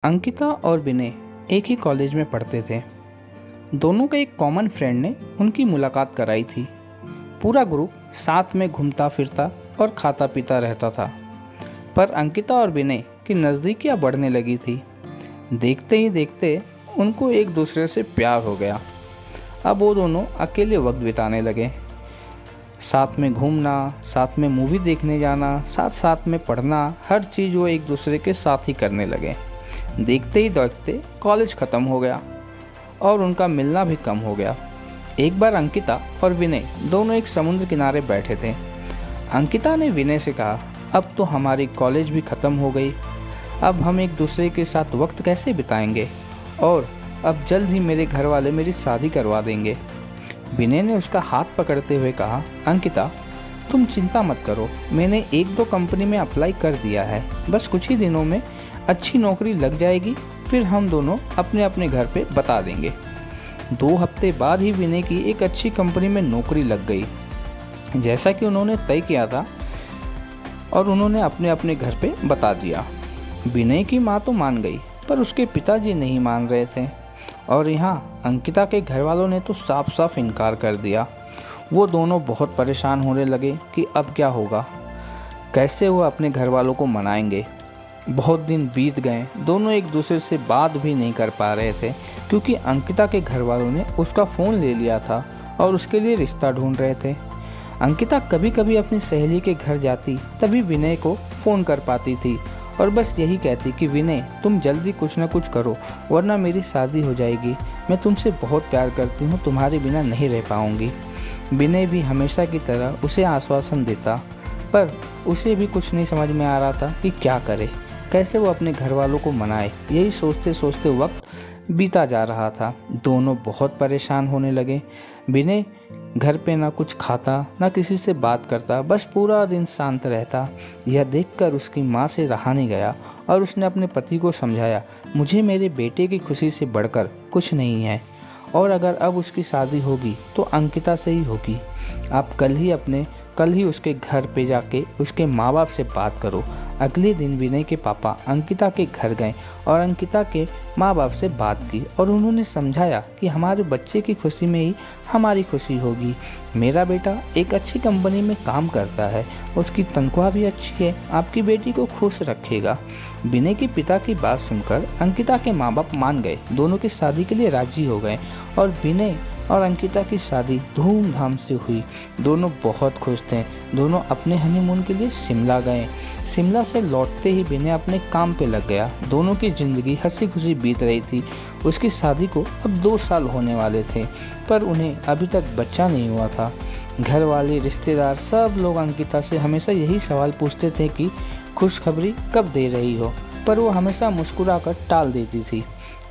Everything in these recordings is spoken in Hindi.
अंकिता और विनय एक ही कॉलेज में पढ़ते थे। दोनों का एक कॉमन फ्रेंड ने उनकी मुलाकात कराई थी। पूरा ग्रुप साथ में घूमता फिरता और खाता पीता रहता था। पर अंकिता और विनय की नज़दीकियाँ बढ़ने लगी थी। देखते ही देखते उनको एक दूसरे से प्यार हो गया। अब वो दोनों अकेले वक्त बिताने लगे। साथ में घूमना, साथ में मूवी देखने जाना, साथ साथ में पढ़ना, हर चीज़ वो एक दूसरे के साथ ही करने लगे। देखते ही देखते कॉलेज ख़त्म हो गया और उनका मिलना भी कम हो गया। एक बार अंकिता और विनय दोनों एक समुद्र किनारे बैठे थे। अंकिता ने विनय से कहा, अब तो हमारी कॉलेज भी ख़त्म हो गई, अब हम एक दूसरे के साथ वक्त कैसे बिताएंगे, और अब जल्द ही मेरे घर वाले मेरी शादी करवा देंगे। विनय ने उसका हाथ पकड़ते हुए कहा, अंकिता तुम चिंता मत करो, मैंने एक दो कंपनी में अप्लाई कर दिया है, बस कुछ ही दिनों में अच्छी नौकरी लग जाएगी, फिर हम दोनों अपने अपने घर पे बता देंगे। 2 हफ्ते बाद ही विनय की एक अच्छी कंपनी में नौकरी लग गई, जैसा कि उन्होंने तय किया था, और उन्होंने अपने अपने घर पे बता दिया। विनय की माँ तो मान गई, पर उसके पिताजी नहीं मान रहे थे, और यहाँ अंकिता के घर वालों ने तो साफ साफ इनकार कर दिया। वो दोनों बहुत परेशान होने लगे कि अब क्या होगा, कैसे वो अपने घर वालों को मनाएंगे। बहुत दिन बीत गए, दोनों एक दूसरे से बात भी नहीं कर पा रहे थे, क्योंकि अंकिता के घर वालों ने उसका फ़ोन ले लिया था और उसके लिए रिश्ता ढूंढ रहे थे। अंकिता कभी कभी अपनी सहेली के घर जाती, तभी विनय को फ़ोन कर पाती थी और बस यही कहती कि विनय तुम जल्दी कुछ ना कुछ करो, वरना मेरी शादी हो जाएगी, मैं तुमसे बहुत प्यार करती हूँ, तुम्हारे बिना नहीं रह पाऊँगी। विनय भी हमेशा की तरह उसे आश्वासन देता, पर उसे भी कुछ नहीं समझ में आ रहा था कि क्या करे, कैसे वो अपने घर वालों को मनाए। यही सोचते सोचते वक्त बीता जा रहा था। दोनों बहुत परेशान होने लगे। विनय घर पे ना कुछ खाता, ना किसी से बात करता, बस पूरा दिन शांत रहता। यह देखकर उसकी माँ से रहा नहीं गया और उसने अपने पति को समझाया, मुझे मेरे बेटे की खुशी से बढ़कर कुछ नहीं है, और अगर अब उसकी शादी होगी तो अंकिता से ही होगी। आप कल ही उसके घर पे जाके उसके माँ बाप से बात करो। अगले दिन विनय के पापा अंकिता के घर गए और अंकिता के माँ बाप से बात की, और उन्होंने समझाया कि हमारे बच्चे की खुशी में ही हमारी खुशी होगी। मेरा बेटा एक अच्छी कंपनी में काम करता है, उसकी तनख्वाह भी अच्छी है, आपकी बेटी को खुश रखेगा। विनय के पिता की बात सुनकर अंकिता के माँ बाप मान गए, दोनों की शादी के लिए राजी हो गए, और विनय और अंकिता की शादी धूमधाम से हुई। दोनों बहुत खुश थे। दोनों अपने हनीमून के लिए शिमला गए। शिमला से लौटते ही विनय अपने काम पे लग गया। दोनों की ज़िंदगी हंसी खुशी बीत रही थी। उसकी शादी को अब 2 साल होने वाले थे, पर उन्हें अभी तक बच्चा नहीं हुआ था। घर वाले, रिश्तेदार, सब लोग अंकिता से हमेशा यही सवाल पूछते थे कि खुशखबरी कब दे रही हो, पर वो हमेशा मुस्कुराकर टाल देती थी।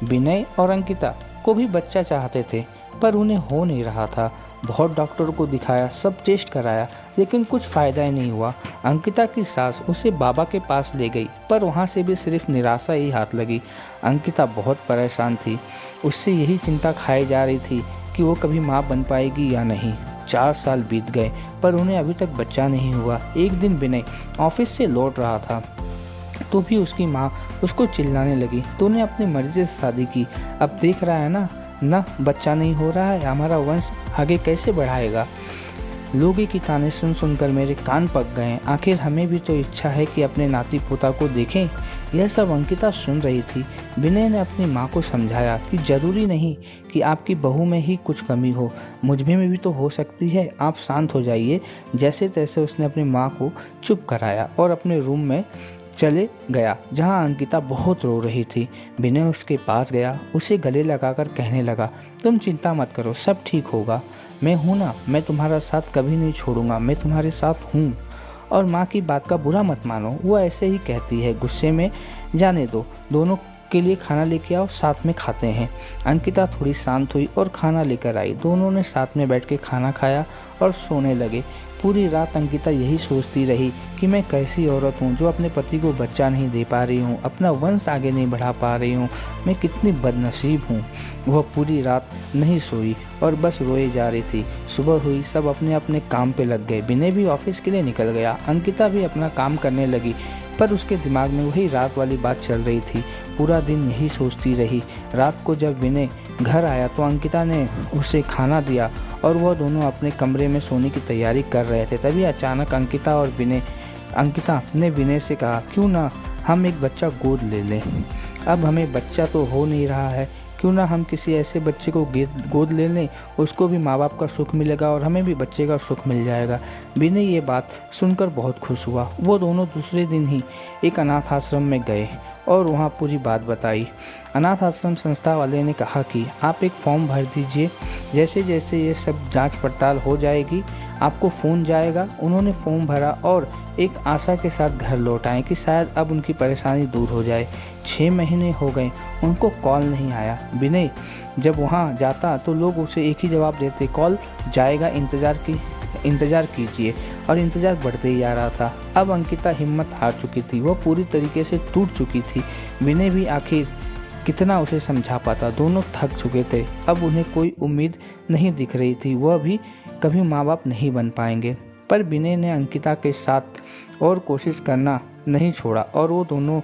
विनय और अंकिता को भी बच्चा चाहते थे, पर उन्हें हो नहीं रहा था। बहुत डॉक्टर को दिखाया, सब टेस्ट कराया, लेकिन कुछ फ़ायदा ही नहीं हुआ। अंकिता की सास उसे बाबा के पास ले गई, पर वहाँ से भी सिर्फ निराशा ही हाथ लगी। अंकिता बहुत परेशान थी। उससे यही चिंता खाई जा रही थी कि वो कभी माँ बन पाएगी या नहीं। 4 साल बीत गए, पर उन्हें अभी तक बच्चा नहीं हुआ। एक दिन विनय ऑफिस से लौट रहा था, तो भी उसकी माँ उसको चिल्लाने लगी, तूने अपनी मर्जी से शादी की, अब देख रहा है ना बच्चा नहीं हो रहा है, हमारा वंश आगे कैसे बढ़ाएगा। लोगों की ताने सुन सुनकर मेरे कान पक गए। आखिर हमें भी तो इच्छा है कि अपने नाती पोता को देखें। यह सब अंकिता सुन रही थी। विनय ने अपनी माँ को समझाया कि ज़रूरी नहीं कि आपकी बहू में ही कुछ कमी हो, मुझ में भी तो हो सकती है, आप शांत हो जाइए। जैसे तैसे उसने अपनी माँ को चुप कराया और अपने रूम में चले गया, जहां अंकिता बहुत रो रही थी। विनय उसके पास गया, उसे गले लगाकर कहने लगा, तुम चिंता मत करो, सब ठीक होगा, मैं हूं ना, मैं तुम्हारा साथ कभी नहीं छोड़ूंगा, मैं तुम्हारे साथ हूं। और माँ की बात का बुरा मत मानो, वो ऐसे ही कहती है, गुस्से में जाने दो, दोनों के लिए खाना लेके आओ, साथ में खाते हैं। अंकिता थोड़ी शांत हुई और खाना लेकर आई। दोनों ने साथ में बैठ के खाना खाया और सोने लगे। पूरी रात अंकिता यही सोचती रही कि मैं कैसी औरत हूँ जो अपने पति को बच्चा नहीं दे पा रही हूँ, अपना वंश आगे नहीं बढ़ा पा रही हूँ, मैं कितनी बदनसीब हूँ। वह पूरी रात नहीं सोई और बस रोए जा रही थी। सुबह हुई, सब अपने अपने काम पे लग गए। विनय भी ऑफिस के लिए निकल गया, अंकिता भी अपना काम करने लगी, पर उसके दिमाग में वही रात वाली बात चल रही थी। पूरा दिन यही सोचती रही। रात को जब विनय घर आया तो अंकिता ने उसे खाना दिया और वह दोनों अपने कमरे में सोने की तैयारी कर रहे थे। तभी अचानक अंकिता ने विनय से कहा, क्यों ना हम एक बच्चा गोद ले लें। अब हमें बच्चा तो हो नहीं रहा है, क्यों ना हम किसी ऐसे बच्चे को गोद ले लें, उसको भी माँ बाप का सुख मिलेगा और हमें भी बच्चे का सुख मिल जाएगा। विनय ये बात सुनकर बहुत खुश हुआ। वो दोनों दूसरे दिन ही एक अनाथ आश्रम में गए और वहाँ पूरी बात बताई। अनाथ आश्रम संस्था वाले ने कहा कि आप एक फॉर्म भर दीजिए, जैसे जैसे ये सब जांच पड़ताल हो जाएगी आपको फ़ोन जाएगा। उन्होंने फॉर्म भरा और एक आशा के साथ घर लौट आए कि शायद अब उनकी परेशानी दूर हो जाए। 6 महीने हो गए, उनको कॉल नहीं आया। विनय जब वहाँ जाता तो लोग उसे एक ही जवाब देते, कॉल जाएगा, इंतज़ार कीजिए, और इंतज़ार बढ़ते ही आ रहा था। अब अंकिता हिम्मत हार चुकी थी, वह पूरी तरीके से टूट चुकी थी। विनय भी आखिर कितना उसे समझा पाता, दोनों थक चुके थे। अब उन्हें कोई उम्मीद नहीं दिख रही थी, वह भी कभी माँ बाप नहीं बन पाएंगे। पर विनय ने अंकिता के साथ और कोशिश करना नहीं छोड़ा और वो दोनों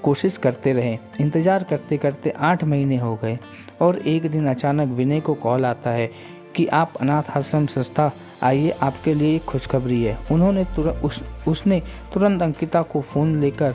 कोशिश करते रहे। इंतज़ार करते करते 8 महीने हो गए और एक दिन अचानक विनय को कॉल आता है कि आप अनाथ आश्रम संस्था आइए, आपके लिए एक खुशखबरी है। उसने तुरंत अंकिता को फ़ोन लेकर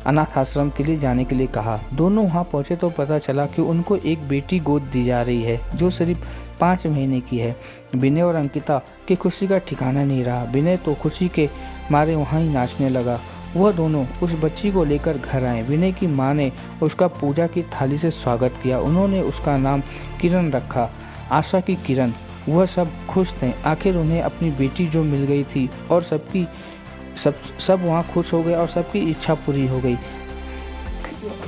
अनाथ आश्रम के लिए जाने के लिए कहा। दोनों वहाँ पहुँचे तो पता चला कि उनको एक बेटी गोद दी जा रही है जो सिर्फ 5 महीने की है। विनय और अंकिता की खुशी का ठिकाना नहीं रहा। विनय तो खुशी के मारे वहाँ ही नाचने लगा। वह दोनों उस बच्ची को लेकर घर आए। विनय की माँ ने उसका पूजा की थाली से स्वागत किया। उन्होंने उसका नाम किरण रखा, आशा की किरण। वह सब खुश थे, आखिर उन्हें अपनी बेटी जो मिल गई थी और सब वहाँ खुश हो गए और सबकी इच्छा पूरी हो गई।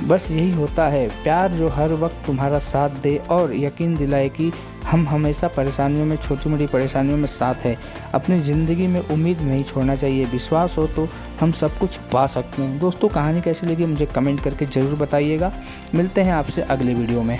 बस यही होता है प्यार, जो हर वक्त तुम्हारा साथ दे और यकीन दिलाए कि हम हमेशा परेशानियों में, छोटी मोटी परेशानियों में साथ है। अपनी ज़िंदगी में उम्मीद नहीं छोड़ना चाहिए, विश्वास हो तो हम सब कुछ पा सकते हैं। दोस्तों, कहानी कैसी लगी मुझे कमेंट करके ज़रूर बताइएगा। मिलते हैं आपसे अगले वीडियो में।